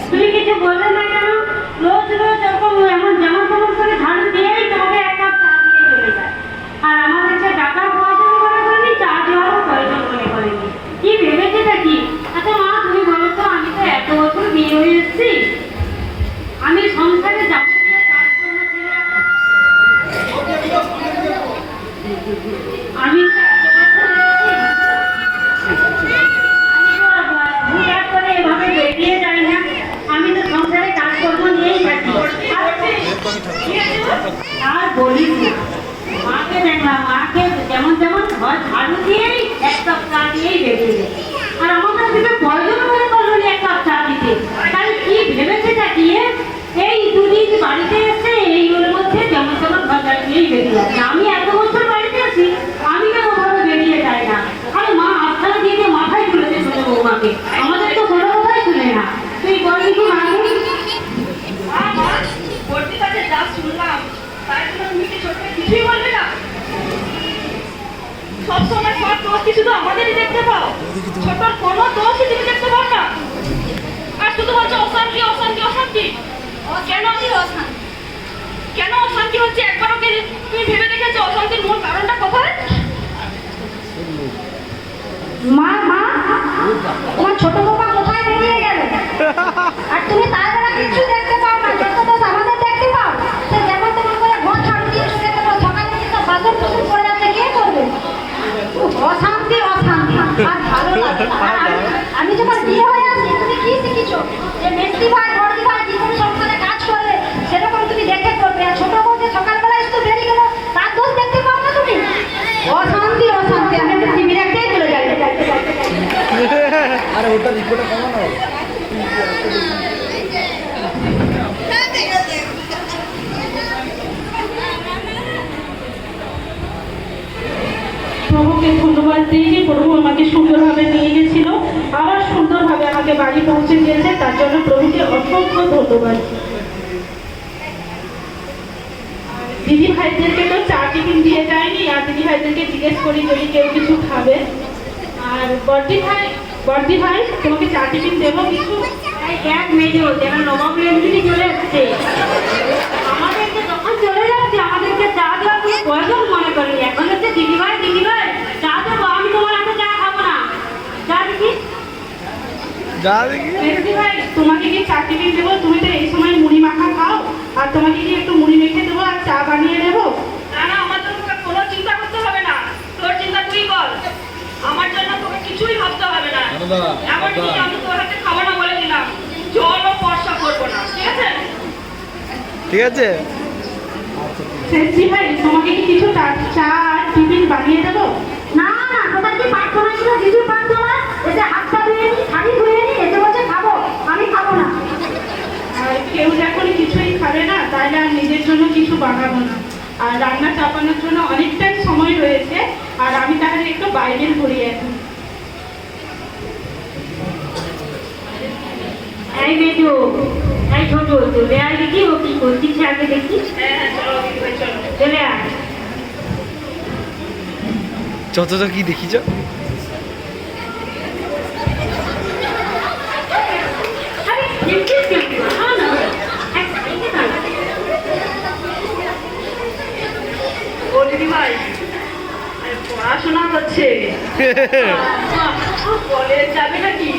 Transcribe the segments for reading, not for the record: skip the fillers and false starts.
তুমি কিছু বললে না কেন? রোজ রোজ এরকম এমন যেমন তেমন করে ঝাড়ু দিয়েই তোমাকে এক কাপ চা দিয়ে চলে যায়। আর আমাদের যে টাকার প্রয়োজন মনে করেনি, চা দেওয়ারও প্রয়োজন মনে করেনি। কি ভেবেছেটা কি? আচ্ছা মা, তুমি বলো তো, আমি তো এত বছর বিয়ে হয়ে এসেছি, আমি সংসারে যাবতীয় কাজকর্ম ছেড়ে আমি এভাবে বেরিয়ে যাই না। আমি তো সংসারে কাজকর্ম নিয়েই থাকি। আর বলিস না, মাকে দেখলাম, মাকে যেমন তেমন ঘর ঝাড়ু দিয়েই এক কাপ চা দিয়েই বেরিয়ে যায়। আর আমাদের দিকে প্রয়োজন মনে করলো এক কাপ চা দিতে। তাই কি ভেবেছেটা কি? এই দুদিন বাড়িতে এসে এইগুলোর মধ্যে যেমন তেমন ঘর ঝাড়ু দিয়েই বেরিয়ে যাচ্ছে। আমি এত বছর বাড়িতে আছি, আমি কেন ওভাবে বেরিয়ে যাই না? আরে মা আস্থাটা দিয়ে মাথায় তুলেছে ছোট বৌমাকে, আমাদের তো কোনো কথাই শুনে না। তুই বলবি কি মাকে? কিছুই বলবে না। সবসময় সব দোষ কি শুধু আমাদেরই দেখতে পাও? ছোটর কোনো দোষই তুমি দেখতে পাও না। আর শুধু বলছো অশান্তি অশান্তি অশান্তি। কেন অশান্তি? কেন অশান্তি হচ্ছে একবারও কি তুমি ভেবে দেখেছো অশান্তির মূল কারণটা কোথায়? মা মা, তোমার ছোট বাবা কোথায় বেরিয়ে গেল? আর তুমি তার দ্বারা কিছু দেখতে পাও না, যত দোষ আমাদের দেখতে পাও। সে যেমন তেমন করে ঘর ঝাড়ু দিয়ে চলে গেল, সকালে কিন্তু বাজার প্রচুর করে যাচ্ছে, কে করবে? অশান্তি অশান্তি আর ভালো লাগে না। আমি যখন বিয়ে হয়ে আসি, তুমি কি শিখেছো? যে মেস্তি ভাই বড়দি ভাই জীবন সংসারে কাজ করবে, সেরকম তুমি দেখে করবে। আর ছোট বউ যে সকালবেলায় শুধু বেরিয়ে গেল, তার দোষ দেখতে পাও না তুমি? অশান্তি অশান্তি। আমি একটা টিভি রাখতেই চলে যাই। আরে ওটা রিপোর্টে কমানো হবে। প্রভুকে ধন্যবাদ দিই যে প্রভু আমাকে সুন্দরভাবে নিয়ে গেছিল, আবার সুন্দরভাবে আমাকে বাড়ি পৌঁছে দিয়েছে, তার জন্য প্রভুকে অসংখ্য ধন্যবাদ। দিদি ভাইদেরকে তো চা টিফিন দিয়ে যায়নি, আর দিদি ভাইদেরকে জিজ্ঞেস করি যদি কেউ কিছু খাবে। আর বর্দি ভাই তোমাকে চা টিফিন দেবো কিছু? এক মেয়েও যেন নবাব লেনজিনি চলে এসছে, আমাদেরকে যখন চলে যাচ্ছে আমাদেরকে চা দেওয়ার কোনো প্রয়োজন মনে করেনি। এখন হচ্ছে দিদি ভাই চা দেবো, আমি তোমার হাতে চা খাবো না। চা দেখি দিদি ভাই, তোমাকে কি চা টিফিন দেবো? তুমি তো এই সময় মুড়ি মাখা খাও, আর তোমাকে কি একটু মুড়ি মেখে দেবো আর চা বানিয়ে দেবো? না না, আমার জন্য তোকে কোনো চিন্তা করতে হবে না, তোর চিন্তা তুই কর। আমার জন্য তোকে কিছুই ভাবতে হবে না। এমনকি আমি তোর হাতে খাবো না বলে দিলাম, জলও স্পর্শ করবো না, ঠিক আছে? ঠিক আছে। দিদি ভাই, তোমাকে কি কিছু চা আর টিফিন বানিয়ে দেবো? না না, কোথায় কি প্রার্থনা ছিল? দিদি প্রার্থনা এসে হাতটা ধুয়ে নি, শাড়ি ধুয়ে নি, এসে বলছে খাবো, আমি খাবো না। আর কেউ যখন কিছুই খাবে না, তাহলে আর নিজের জন্য কিছু বানাবো না। আর রান্না চাপানোর জন্য অনেকটাই সময় রয়েছে, আর আমি তাহলে একটু বাইরে ঘুরি এখন। এই মেজো, এই ছোট চলে আয় দেখি ও কি করছিস আগে দেখি। হ্যাঁ চলো দিদি ভাই, চলো চলে আয়। যত কি দেখিছ? ও দিদি ভাই, পড়ার পড়াশোনা করছে। কলেজ যাবে নাকি?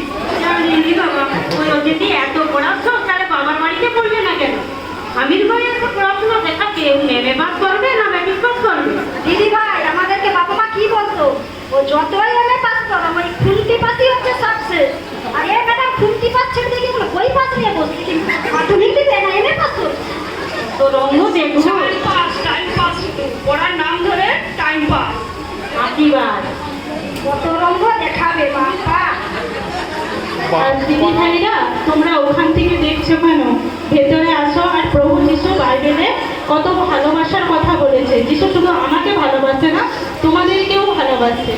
জানি বাবা, ওই ও যদি এত পড়াশোনা তাহলে বাবার বাড়িতে পড়বে না কেন? আমির ভাই এত পড়াশোনা দেখা কেউ নেমে পাস করবে না ম্যাট্রিক পাস করবে? দিদি ভাই আমাদেরকে বাবা মা কি বলতো, ও যতই এমএ পাস করো ওই খুন্তি পাসই হচ্ছে সাকসেস। আর এই ম্যাডাম খুন্তি পাস ছেড়ে দিয়ে কোনো বই পাস নিয়ে বসছে, কিন্তু মাধ্যমিক দিতে না এমএ পাস করছে। তো রঙ্গ দেখো টাইম পাস, পড়ার নাম ধরে টাইম পাস। আশীর্বাদ। কত রঙ্গ দেখাবে বাবা। আর দিদি ভাইরা তোমরা ওখান থেকে দেখছো কেন? ভেতরে আসো। আর প্রভু যিশু বাইবেলে কত ভালোবাসার কথা বলেছে। যিশু শুধু আমাকে ভালোবাসে না, তোমাদেরকেও ভালোবাসে।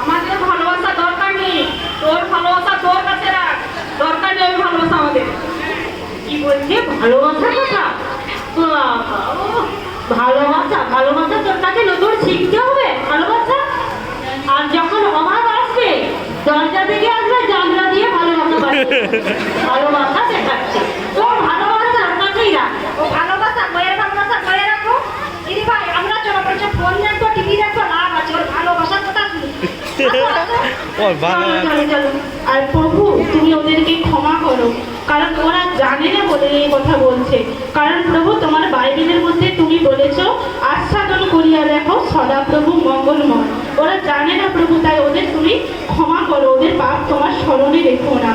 আমাদের ভালোবাসা দরকার নেই, তোর ভালোবাসা তোর কাছে রাখ। দরকার নেই ভালোবাসা আমাদের। কি বলছে? ভালোবাসার কথা? বাবা, ও, ভালোবাসা ভালোবাসা তোর কাছে নতুন শিখতে হবে ভালোবাসা। আর যখন অভাব আসবে দরজা থেকে আসবে জানলা দিয়ে ভালোবাসা বাড়বে। ভালোবাসা দেখাচ্ছে তোর ভালোবাসা ওর কাছেই রাখ। ও ভালোবাসা বইয়ের ভালোবাসা বয়ে রাখো। দিদি ভাই আমরা চলো বলছে ফোন দেখবো টিভি দেখবো, লাভ আছে ওর ভালোবাসার কথা শুনি। ওর ভালো চলো, চলো, চলো। আর প্রভু তুমি ওদেরকে ক্ষমা করো, কারণ ওরা জানে না বলে এই কথা বলছে। কারণ প্রভু তোমার বাইবেলের মধ্যে তুমি বলেছো আস্বাদন করিয়া দেখো সদাপ্রভু মঙ্গলময়। ওরা জানে না প্রভু, তাই ওদের তুমি ক্ষমা করো, ওদের পাপ তোমার স্মরণে রেখো না।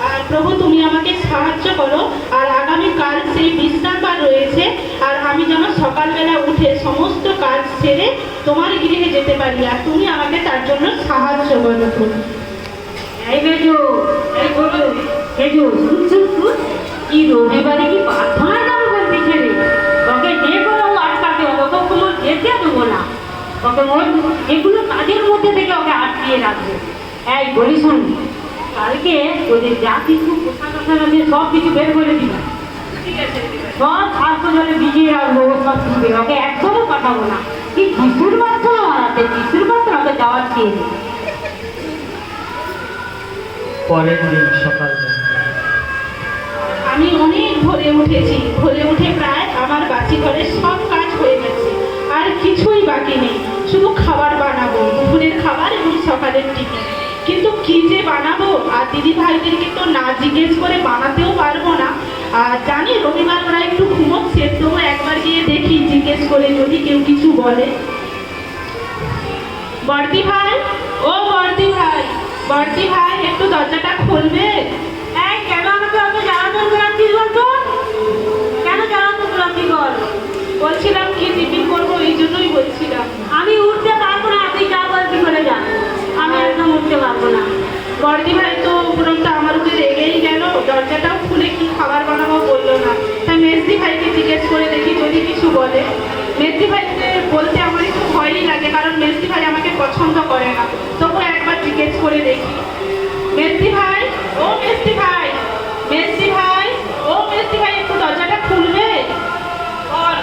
আর প্রভু তুমি আমাকে সাহায্য করো। আর আগামীকাল সেই বিশ্রামবার রয়েছে, আর আমি যেন সকালবেলা উঠে সমস্ত কাজ ছেড়ে তোমার গৃহে যেতে পারি। আর তুমি আমাকে তার জন্য সাহায্য করো প্রভু। এই বেজো, এই বলো, বেজো, শুন, কি রবিবারে কি প্রার্থনা যাবো বলতে ছেড়ে? ওকে যে কোনো আটকাতে হবে, ওকে কোনো যেতে দেবো না। ওকে এগুলো কাজের মধ্যে থেকে ওকে আটকিয়ে রাখবো। এই বলি শোন, কালকে ওদের যা কিছু পোশাক আশাক আছে সব কিছু বের করে দিবে। ঠিক আছে, সব স্বাস্থ্য জলে ভিজিয়ে রাখবো, সব দিবে। ওকে একদমই পাঠাবো না। কি যিশুর মাধ্যমে মারাতে, যিশুর মাধ্যমে ওকে যাওয়ার চেয়ে দিই। পরের দিন সকালবেলা আমি অনেক ভোরে উঠেছি। ভোরে উঠে প্রায় আমার বাড়ি ঘরের সব কাজ হয়ে গেছে, আর কিছুই বাকি নেই। শুধু খাবার বানাবো, দুপুরের খাবার এবং সকালের টিফিন। কিন্তু কি যে বানাবো, আর দিদি ভাইদেরকে তো না জিজ্ঞেস করে বানাতেও পারবো না। আর জানি রবিবার ওরা একটু ঘুমোচ্ছে, তবু একবার গিয়ে দেখি জিজ্ঞেস করে যদি কেউ কিছু বলে। বর্দি ভাই, ও বর্দি ভাই, বর্দি ভাই একটু দরজাটা খুলবে? এই কেন আমাকে অত জ্বালাতন করাচ্ছিস বলতো? কেন জ্বালাতন করাচ্ছিস বল? বলছিলাম কি টিফিন করবো, এই জন্যই বলছিলাম। আমি উঠতে পারবো না, তুই যা বলবি করে যা। আমি একদম উঠতে পারবো না। বর্দি ভাই তো উপরন্ত আমার উপরে রেগেই গেল, দরজাটাও খুলে কি খাবার বানাবো বললো না। তাই মেজদি ভাইকে জিজ্ঞেস করে দেখি যদি কিছু বলে। মেজদি ভাইকে বলতে আমার একটু ভয়ই লাগে, কারণ মেজদি ভাই আমাকে পছন্দ করে না। তবু একবার জিজ্ঞেস করে দেখি। মেজদি ভাই, ও মেজদি ভাই, মেজদি ভাই, ও মেজদি ভাই, একটু দরজাটা খুলবে? বল।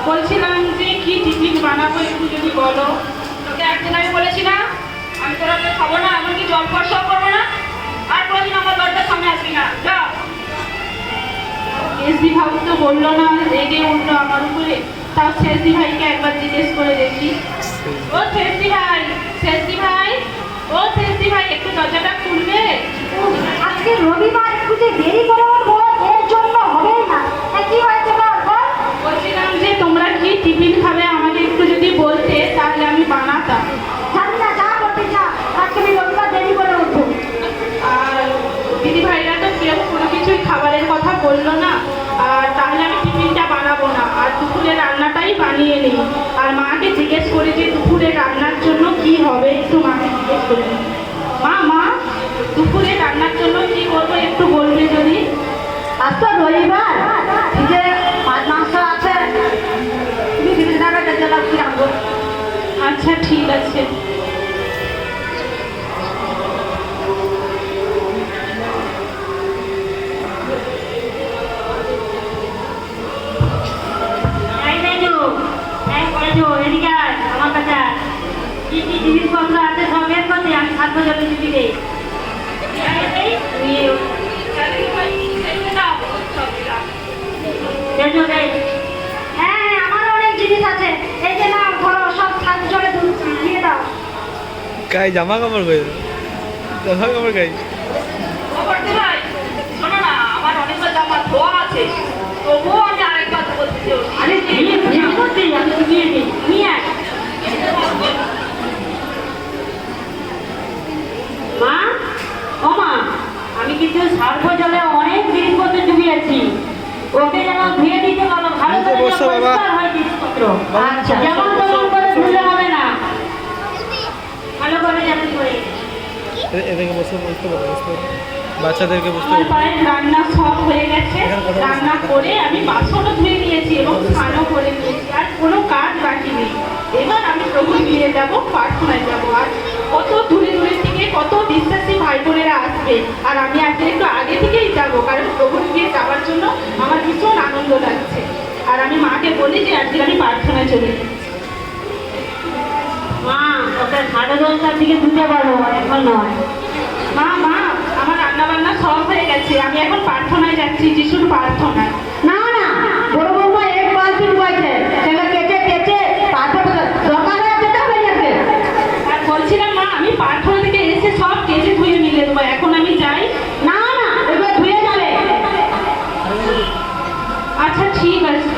বলছিলাম যে কি টিফিন বানাবো একটু যদি বলো। তোকে একদিন আমি বলেছি না আমি তোর হাতে খাবো না, এমনকি জল ফর্সাও করবো না। আর কোনোদিন আমার দরজার সামনে আসবি না, যা। এসডি ভাই তো বললো না, রেগে উঠলো আমার উপরে। তাও শেষদি ভাইকে একবার জিজ্ঞেস করে দেখি। ও শেষদি ভাই, শেষদি ভাই, ও শেষদি ভাই, একটু দরজাটা খুলবে? আজকে রবিবার একটু যে দেরি করে উঠবো এর জন্য হবেই না। কি হয়েছে বল বল। বলছিলাম যে তোমরা কি টিফিন খাবে, আমাকে একটু যদি বলতে তাহলে আমি বানাতাম। জানি না, যা করতে যা, আজকে আমি রবিবার দেরি করে উঠবো। আর দিদি ভাইরা তো কেউ কোনো কিছুই খাবারের কথা বললো না। আর তাহলে আমি টিফিনটা বানাবো না, আর দুপুরে রান্নাটাই বানিয়ে নিই। আর মাকে জিজ্ঞেস করি যে দুপুরে রান্নার জন্য কি হবে, একটু মাকে জিজ্ঞেস করে নিই। মা, দুপুরে রান্নার জন্য কি করবো একটু বলবে যদি? আজ তো রবিবার, যে মাছ মাংস আছে, তুমি দিদি যাবে দেখতে লাগছি রাখবো। আচ্ছা ঠিক আছে। এই বেজো, এই বেজো, এদিকে আয়, আমার কাছে আয়। কি কি জিনিসপত্র আছে সব বের করতে, আমি স্বাস্থ্য জলে দিবি রে। বেজো রে। হ্যাঁ আমারও অনেক জিনিস আছে, এই যে নাও গায়ে জামা কাপড় গায়ে জামা কাপড় গায়ে বর্দি ভাই শোনো না, আমার অনেকবার জামা ধোয়া আছে, তবুও আমি আরেকবার বলতে চাই। আরে দিয়ে দিয়ে করতে আমি দিয়ে দিই নিয়ে আয় মা ও মা আমি কিন্তু সার্ফ জলে অনেক জিনিসপত্র ডুবিয়েছি ওকে যেন ধুয়ে দিতে বলো ভালো নিচে করে বসো যেন বাবা। পরিষ্কার হয় জিনিসপত্র আচ্ছা যেমন তেমন করে ধুলে হবে না ভালো করে যেন করে এদেরকে বসতে বসতে পারো বাচ্চাদেরকে বসতে আমার পায়ের রান্না সব হয়ে গেছে, রান্না করে আমি বাসনও ধুয়ে নিয়েছি এবং স্নানও করে নিয়েছি, আর কোনো কাজ বাকি নেই। এবার আমি প্রভু নিয়ে যাব, প্রার্থনায় যাব। আর কত দূরে দূরে থেকে কত বিশ্বাসী ভাই বোনেরা আসবে, আর আমি আজকে একটু আগে থেকেই যাব, কারণ প্রভু নিয়ে যাওয়ার জন্য আমার ভীষণ আনন্দ লাগছে। আর আমি মাকে বলি যে আজকে আমি প্রার্থনায় চলে যাচ্ছি। মা ওকে 10:30টার দিকে ধুতে পারো এখন নয় মা মা আমার রান্না বান্না সব হয়ে গেছে, আমি এখন প্রার্থনায় যাচ্ছি, যিশুর প্রার্থনায়। না না বড় বৌমা এক বালতি ডুবাইছে, সেটা কেটে কেটে তারপর দরকার হয়ে যেতে হবে যাবে। আর বলছিলাম মা আমি প্রার্থনা থেকে এসে সব কেটে ধুয়ে মিলে দেবো, এখন আমি যাই। না না এবার ধুয়ে যাবে। আচ্ছা ঠিক আছে।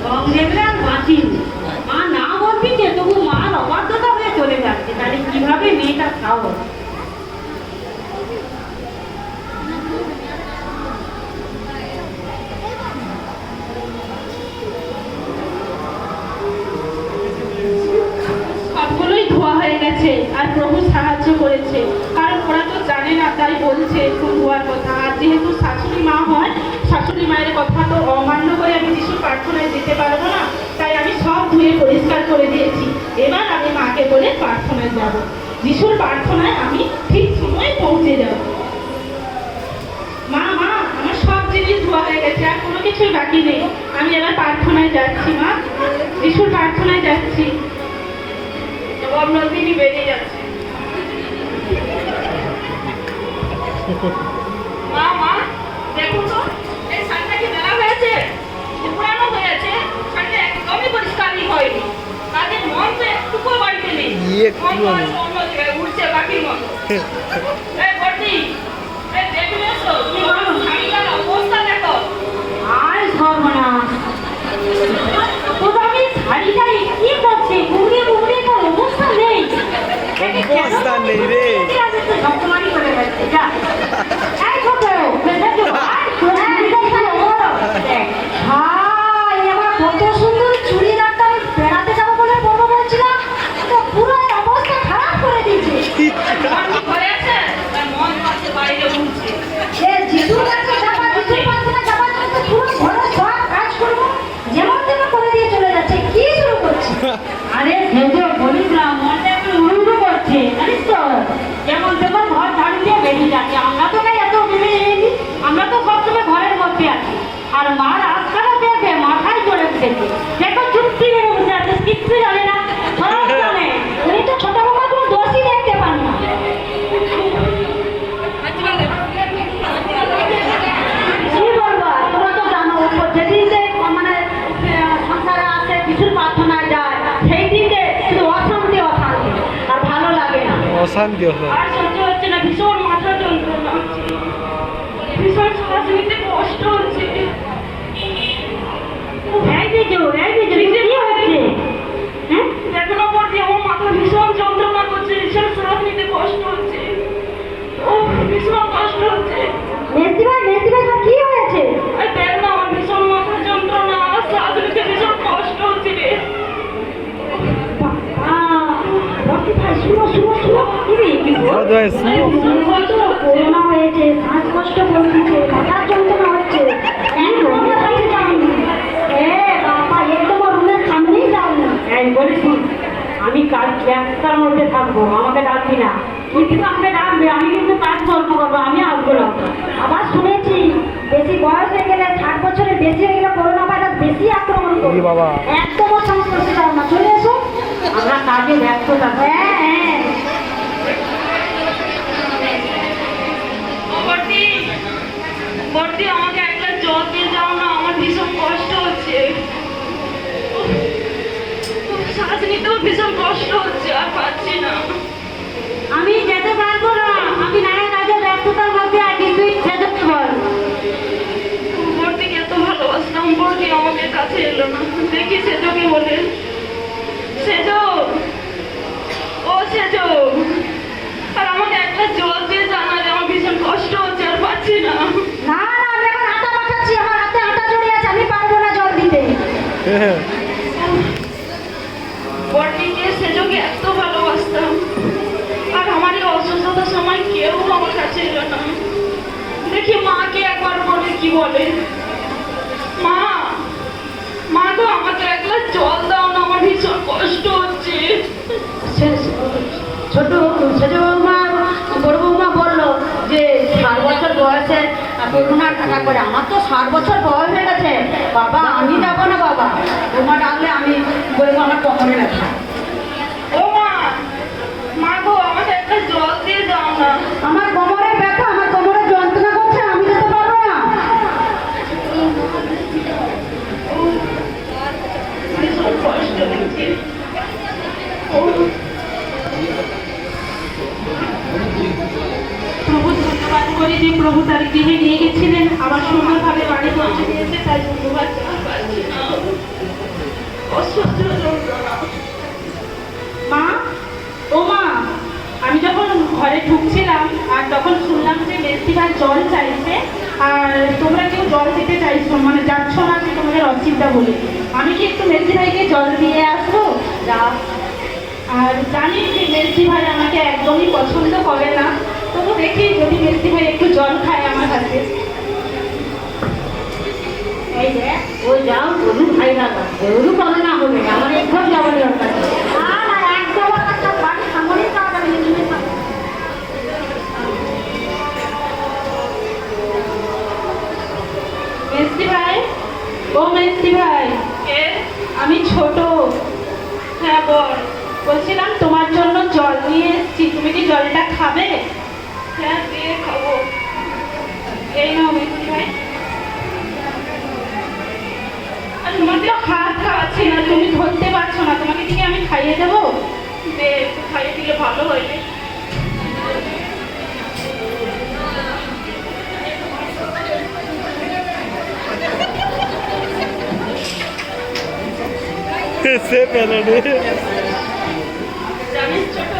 কংগ্রেসরা বাঁচিল মা না বলছে তবু মার অবাধ্যতা হয়ে চলে যাচ্ছে তাহলে কিভাবে মেয়েটা খাও সবগুলোই ধোয়া হয়ে গেছে, আর প্রভু সাহায্য করেছে, কারণ ওরা তো জানে না তাই বলছে একটু ধোয়ার কথা। আর যেহেতু শাশুড়ি মা হয়, শাশুড়ি মায়ের কথা তো অমান্য করে আমি যিশুর প্রার্থনায় যেতে পারবো না, তাই আমি সব ধুয়ে পরিষ্কার করে দিয়েছি। এবার আমি মাকে বলে প্রার্থনায় যাব, যিশুর প্রার্থনায় আমি ঠিক সময়ে পৌঁছে যাব। মা মা আমার সব জিনিস ধোয়া হয়ে গেছে, আর কোনো কিছুই বাকি নেই, আমি এবার প্রার্থনায় যাচ্ছি। মা যিশুর প্রার্থনায় যাচ্ছি। নন্দিনী বেরিয়ে যাচ্ছে। মা মা দেখুন তো এই শাড়িটা কি মেলা হয়েছে, পুরানো হয়েছে, শাড়িটা একদমই পরিষ্কারই হয়নি, তাদের মন তো একটুকুও বাড়িতে নেই, মন তো আছে অন্য জায়গায় উঠছে বাকির মতো। এই বর্দি এই দেখুন এসো, তুমি বলো শাড়িটার অবস্থা দেখো। আর সর্বনাশ আমি শাড়িটাই কি করছে ঘুরিয়ে ঘুরিয়ে তো অবস্থা নেই অবস্থা নেই রে। সপ্তমারি করে যাচ্ছে যা এই ছোট বেঁধেছো হাই আমার কত সুন্দর চুড়িদারটা আমি বেড়াতে যাবো বলে বড় বলছিলাম, তো পুরো এর অবস্থা খারাপ করে দিয়েছে। মন কি ঘরে আছে, তার মন আছে বাইরে উঠছে। এ যিশুর কাছে যাবা, যিশুর প্রার্থনা যাবার জন্য তো পুরো ঘরে সব কাজ করবো যেমন তেমন করে দিয়ে চলে যাচ্ছে, কি শুরু করছে? আরে ভেজো বলিস না মনটা একটু উড়ুড়ু করছে জানিস তো যেমন তেমন ঘর ঝাড়ু দিয়ে বেরিয়ে যাচ্ছে আমরা তো না এত বেরিয়ে যাইনি আমরা তো সবসময় ঘরের মধ্যে আছি আর মা রাস্তাটা দেখে মাথায় চলে উঠেছে দেখো চুপটি মেরে বসে আছে কিচ্ছু জানে না সব জানে উনি তো ছোট বাবা কোনো দোষই দেখতে পান না। কি বলবো আর, তোমরা তো জানো যেদিন যে মানে সংসারে আসে কিছুর প্রার্থনায় যায় সেই দিন যে শুধু অশান্তি অশান্তি আর ভালো লাগে না। অশান্তি আর সহ্য হচ্ছে না, ভীষণ মাথা যন্ত্রণা হচ্ছে, ভীষণ শ্বাস নিতে কষ্ট হচ্ছে। এই ভেজো কি হচ্ছে হ্যাঁ দেখো না বলছি আমার মাথা ভীষণ যন্ত্রণা করছে, ভীষণ শ্বাস নিতে কষ্ট হচ্ছে, ও ভীষণ কষ্ট হচ্ছে। মেসি ভাই কি হয়েছে? আর দেখ না আমার ভীষণ মাথা যন্ত্রণা, আর শ্বাস নিতে ভীষণ কষ্ট হচ্ছে রে। রকি ভাই শুনো কি রে? করোনা হয়েছে, শ্বাসকষ্ট করছে, মাথার যন্ত্রণা হচ্ছে, রুমের কাছে যাওনি। বাবা একদম রুমের সামনেই যাওনি। এই বলিস আমি কাজ ব্যস্ততার মধ্যে থাকবো আমাকে ডাকবি না তুই কিন্তু আমাকে ডাকবি আমি কিন্তু কাজ করবো আমি আসবো না আবার শুনেছি বেশি বয়স হয়ে গেলে 60 বছরের বেশি হয়ে গেলে করোনা ভাইরাস বেশি আক্রমণ এই করবে। বাবা একদম সংস্পর্শে যাও না, চলে এসো। আমরা কাজে ব্যস্ত থাকবো হ্যাঁ বর্দি বর্দি আমাকে একটা জল দিয়ে যাও না, আমার ভীষণ কষ্ট হচ্ছে, শ্বাস নিতে তো ভীষণ কষ্ট হচ্ছে, আর পাচ্ছি না। আমি যেতে পারবো না, আমি নানা কাজে ব্যস্ততার মধ্যে আছি, তুই যেতে বল। বর্দিকে এত ভালোবাসতাম, বর্দি আমাদের কাছে এলো না। দেখি সেজকে বলে, সেজ, ও সেজ, আর আমাকে একটা জল দিয়ে জানালে, আমার ভীষণ কষ্ট হচ্ছে, আর পাচ্ছি না। না না, আমি এখন আটা মাখাচ্ছি, আমার হাতে আটা জড়িয়ে আছে, আমি পারবো না জল দিতে। বর্দিকে সেজকে এত ভালোবাসতাম, আর আমার এই অসুস্থতার সময় কেউ আমার কাছে এলো না। দেখি মাকে একবার বলে কি বলে। মা, মা গো, আমাকে এক গ্লাস জল দাও না, আমার ভীষণ কষ্ট হচ্ছে। ছোট ছোট বৌমা, বড় বৌমা বললো যে 60 বছর বয়সে করুণা টাকা করে। আমার তো 60 বছর বয়স হয়ে গেছে বাবা, আমি যাবো না বাবা। বৌমা ডাকলে আমি বলবো আমার কখনো ব্যথা। ও মা, মা গো, আমাকে একটা জল দিয়ে দাও না। আমার কোমরে ব্যথা, আমার কোমরে যন্ত্রণা করছে, আমি যেতে পারবো না। ভীষণ কষ্ট হচ্ছে। প্রভু ধন্যবাদ করি যে প্রভু তার গৃহে নিয়ে গেছিলেন, আবার সুন্দরভাবে বাড়ি পৌঁছে দিয়েছে, তাই ধন্যবাদ পাচ্ছি না। অসহ্য যন্ত্রণা। মা, ও মা, আমি যখন ঘরে ঢুকছিলাম আর তখন শুনলাম যে মেস্তিভাই জল চাইছে, আর তোমরা কেউ জল দিতে চাইছো, মানে যাচ্ছ না যে তোমাদের অচিন্তা বলে। আমি কি একটু মেস্তিভাইকে জল দিয়ে আসবো? যা। আর জানি যে মেস্তিভাই আমাকে একদমই পছন্দ করে না, তবু দেখি যদি মেস্তিভাই একটু জল খায় আমার হাতে। এই দেখ, ও যাও, গরু খাই না, গরু পাবে না হবে, আমার একদম যাওয়ার দরকার নেই। না না, একদম একটা বাড়ির সামনেই যাওয়া যাবে না, তুমি যাও। মেস্তি ভাই, ও মেস্তি ভাই, আমি ছোট। হ্যাঁ বল। বলছিলাম তোমার জন্য জল নিয়ে এসেছি, তুমি কি জলটা খাবে? হ্যাঁ দিয়ে খাবো। এই নাও মেস্তি ভাই। আর তোমার তো হাত খাওয়াচ্ছি না, তুমি ধরতে পারছো না, তোমাকে কি আমি খাইয়ে দেবো? দে, একটু খাইয়ে দিলে ভালো হইবে। সে পেলানি। জানিস ছোট,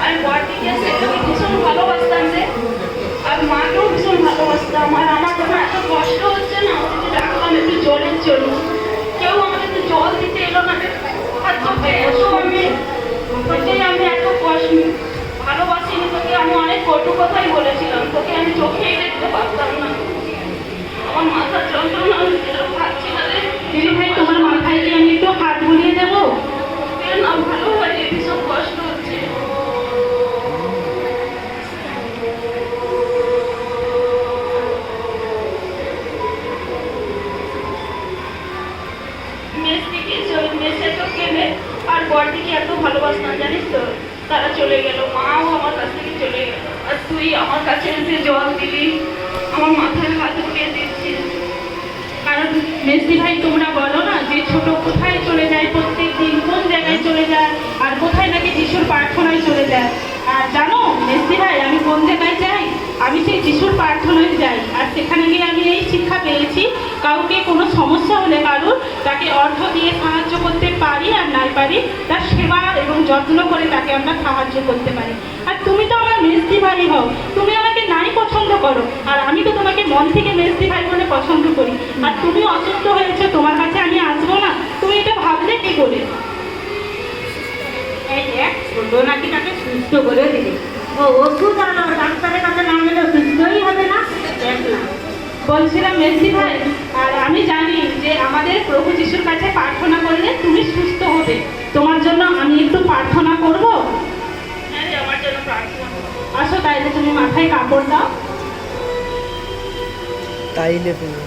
আমি বড়দিকে সেটাকে ভীষণ ভালোবাসতাম রে, আর মাকেও ভীষণ ভালোবাসতাম। আর আমার যখন এত কষ্ট হচ্ছে না, ওদেরকে ডাকলাম একটু জলের জন্য, কেউ আমাকে একটু জল দিতে এলো না রে। আর তোকে আমি এত কষ্ট ভালোবাসিনি, তোকে আমি অনেক কটু কথাই বলেছিলাম, তোকে আমি চোখেই দেখতে পারতাম না। আমার মাথার যন্ত্রণা ভাবছি না রে। দিদি ভাই, তোমার মাথায় কি আমি একটু হাত বুলিয়ে দেবো? না, ভালো হয়, ভীষণ কষ্ট হচ্ছে। মেসে তো কেনে, আর বড়দিকে এত ভালোবাসতাম জানিস তো, তারা চলে গেল, মাও আমার কাছ থেকে চলে গেল, আর তুই আমার কাছে এসে জল দিলি, আমার মাথায় হাত উঠিয়ে দিচ্ছিস। কারণ মেসি ভাই, তোমরা বলো না যে ছোট কোথায় চলে যায় প্রত্যেক দিন, কোন জায়গায় চলে যায়, আর কোথায় নাকি যিশুর প্রার্থনায় চলে যায়। আর জানো মেসি ভাই, আমি কোন জায়গায় যাই? আমি সেই যিশুর প্রার্থনায় যাই, আর সেখানে গিয়ে আমি এই শিক্ষা পেয়েছি, কাউকে কোনো সমস্যা হলে কারোর, তাকে অর্থ দিয়ে সাহায্য করতে পারি, আর নাই পারি তার সেবা এবং যত্ন করে তাকে আমরা সাহায্য করতে পারি। আর তুমি তো আমার মেসি ভাই হও, তুমি আমাকে নাই পছন্দ করো, আর আমি তো তোমাকে মন থেকে মেসি ভাই বলে পছন্দ করি। আর তুমি অসুস্থ হয়েছে, তোমার কাছে আমি আসবো না, তুমি এটা ভাবলে কি করে? এই দেখ, ছোট নাকি তাকে সুস্থ করে দিলে, ও ওষুধ আর ডাক্তারের কাছে না গেলে সুস্থই হবে না। দেখ না, বলছিলাম মেসি ভাই, আর আমি জানি যে আমাদের প্রভু যিশুর কাছে প্রার্থনা করলে তুমি সুস্থ হবে, তোমার জন্য আমি একটু প্রার্থনা করব। হ্যাঁ রে, আমার জন্য প্রার্থনা করো। আসো, তাইলে তুমি মাথায় কাপড় দাও। তাইলে তুমি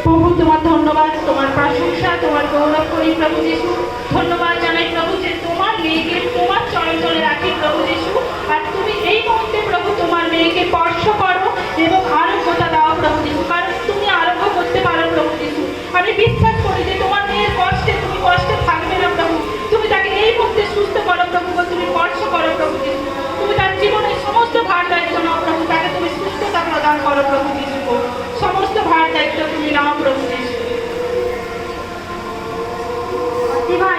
প্রভু তোমার ধন্যবাদ, তোমার প্রশংসা, তোমার গৌরব করি প্রভু যিশু। ধন্যবাদ জানাই প্রভু যে তোমার মেয়েকে তোমার চরণতলে রাখি প্রভু যিশু। আর তুমি এই মুহূর্তে প্রভু তোমার মেয়েকে স্পর্শ করো এবং আরোগ্যতা দাও প্রভু যিশু, কারণ তুমি আরোগ্য করতে পারো প্রভু যিশু। আমি প্রভু যিশু। তুমি তার জীবনের সমস্ত ভার দায়িত্ব নাও প্রভু, তাকে তুমি সুস্থতা প্রদান করো প্রভু যিশু। সমস্ত ভার দায়িত্ব তুমি নাও প্রভু যিশু।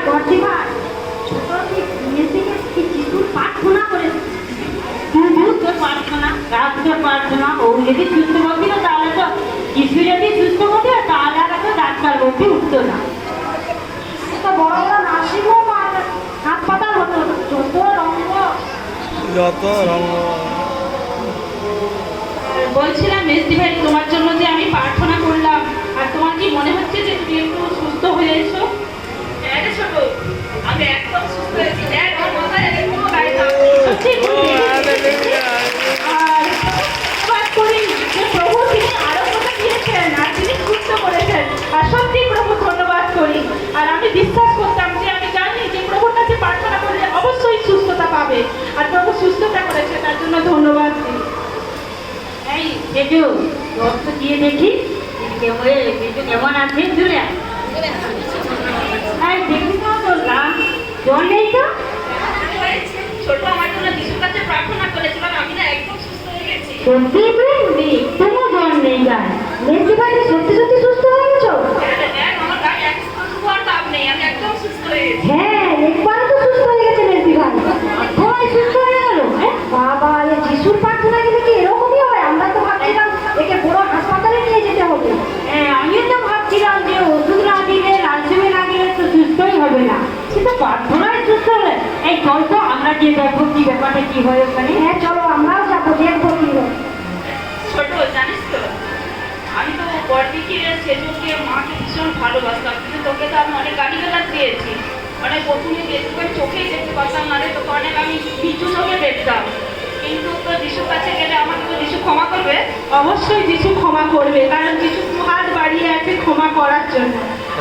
ভর্তি ভাই ছোট মেয়েটিকে কি যিশুর প্রার্থনা করে তোর প্রার্থনা, রাত্রে প্রার্থনা, ও যদি সুস্থ হচ্ছিল তাহলে তো কিছু যদি সুস্থ হতো তাহলে আর তো ডাক্তার বলতে উঠতো না। তো বড় বড় নার্সিংহোম আর হাসপাতাল হতো, যত রঙ্গ যত রঙ বলছিলাম মেসদি ভাই, তোমার জন্য যে আমি প্রার্থনা করলাম, আর তোমার কি মনে হচ্ছে যে তুমি একটু সুস্থ হয়েছো? হ্যাঁ রে ছোট, আমি একদম সুস্থ হয়েছি। দেখ আমার মাথায় এদের কোনো গায়ে দাগ নেই। সত্যি আর ধন্যবাদ করি যে প্রভু তিনি আরোগ্যতা দিয়েছেন আর তিনি সুস্থ করেছেন। আর সত্যি প্রভু ধন্যবাদ করি। আর আমি বিশ্বাস করতাম যে আমি জানি যে প্রভুর কাছে প্রার্থনা করলে অবশ্যই সুস্থতা পাবে, আর প্রভু সুস্থতা করেছে, তার জন্য ধন্যবাদ দিই। এই জেঠু, রক্ত দিয়ে দেখি জেঠু কেমন আছে। চলে আয়। এই দেখি তো তোর গা জল নেই তো। ছোট আমার জন্য যিশুর কাছে প্রার্থনা করেছিল, আর আমি না একদম সুস্থ হয়ে গেছি। সত্যি তুই একটুও জল নেই গায়ে। মেয়েটি ভাই সত্যি সত্যি সুস্থ হয়ে গেছো? দেখ আমার গায়ে একটু আর দাগ নেই, আমি একদম সুস্থ হয়ে গেছি। হ্যাঁ একবার তো সুস্থ হয়ে গেছে মেয়েটি ভাই। সবাই সুস্থ হয়ে গেল। হ্যাঁ বাবা এ যিশুর প্রার্থনা গেলে কি এরকমই হয়? আমরা তো ভাবছিলাম একে বড় হাসপাতালে নিয়ে যেতে হবে। আমিও তো ভাবছিলাম যে ওষুধ না দিলে লালচুমে না দিলে তো সুস্থই হবে না, কিন্তু প্রার্থনায় সুস্থ হবে। এই চল তো আমরা গিয়ে দেখবো কি ব্যাপারটা কি হয় ওখানে। হ্যাঁ চলো আমরাও যাবো, দেখবো কি হয়। ছোট জানিস তো, আমি তো বড়দিকে সেজুকে মাকে ভীষণ ভালোবাসতাম, কিন্তু তোকে তো আমি অনেক গালিগালাজ দিয়েছি। অনেক প্রথমে বেশিরভাগ চোখেই দেখতে পারতাম না রে, তোকে অনেক আমি নিচু চোখে দেখতাম। কিন্তু তো যিশুর কাছে গেলে আমাকে তো যিশু ক্ষমা করবে। অবশ্যই যিশু ক্ষমা করবে, কারণ যিশু হাত বাড়িয়ে আছে ক্ষমা করার জন্য।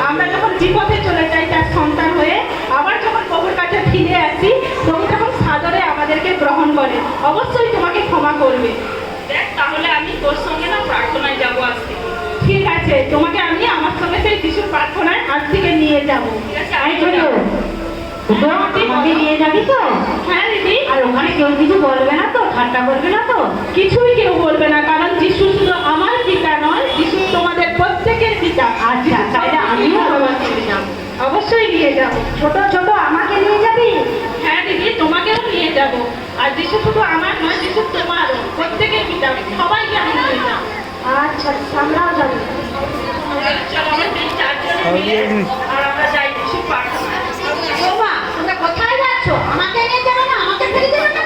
আমরা যখন বিপথে চলে যাই তার সন্তান হয়ে, আবার যখন প্রভুর কাছে ফিরে আসি, প্রভু তখন সাদরে আমাদেরকে গ্রহণ করে। অবশ্যই তোমাকে ক্ষমা করবে। দেখ তাহলে আমি তোর সঙ্গে না প্রার্থনায় যাবো আজ থেকে। ঠিক আছে, তোমাকে আমি আমার সঙ্গে সেই যিশুর প্রার্থনায় আজ থেকে নিয়ে যাবো। ঠিক আছে, এই চলো আমাকে নিয়ে যাবি তো? হ্যাঁ দিদি। আর ওখানে কেউ কিছু বলবে না তো, ঠাট্টা করবে না তো? কিছুই কেউ বলবে না, কারণ যিশু শুধু আমার পিতা নয়, যিশু তোমাদের প্রত্যেকের পিতা। আচ্ছা তাহলে আমিও অবশ্যই নিয়ে যাবো। ছোট ছোট আমাকে নিয়ে যাবি? হ্যাঁ দিদি, তোমাকেও নিয়ে যাবো। আর যিশু শুধু আমার নয়, যিশু তোমারও, প্রত্যেকের পিতা, সবাইকে আমি নিয়ে যাবো। আচ্ছা আমরাও যাবো। চলো আমরা তিন চারজন মিলে আর আমরা যাই যিশু প্রার্থনা। বাবা তোমরা কোথায় যাচ্ছ? আমাকে নিয়ে যাবে না? আমাকে ফেলে দেবে না?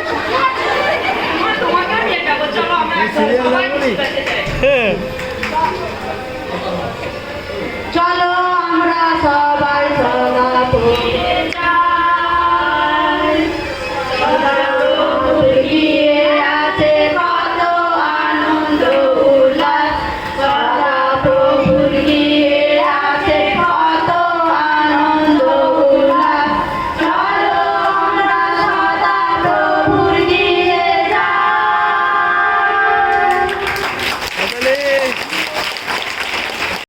তোমাকেও নিয়ে যাবো, চলো আমরা সবাই যিশুর কাছে যাই। চলো আমরা সবাই সদা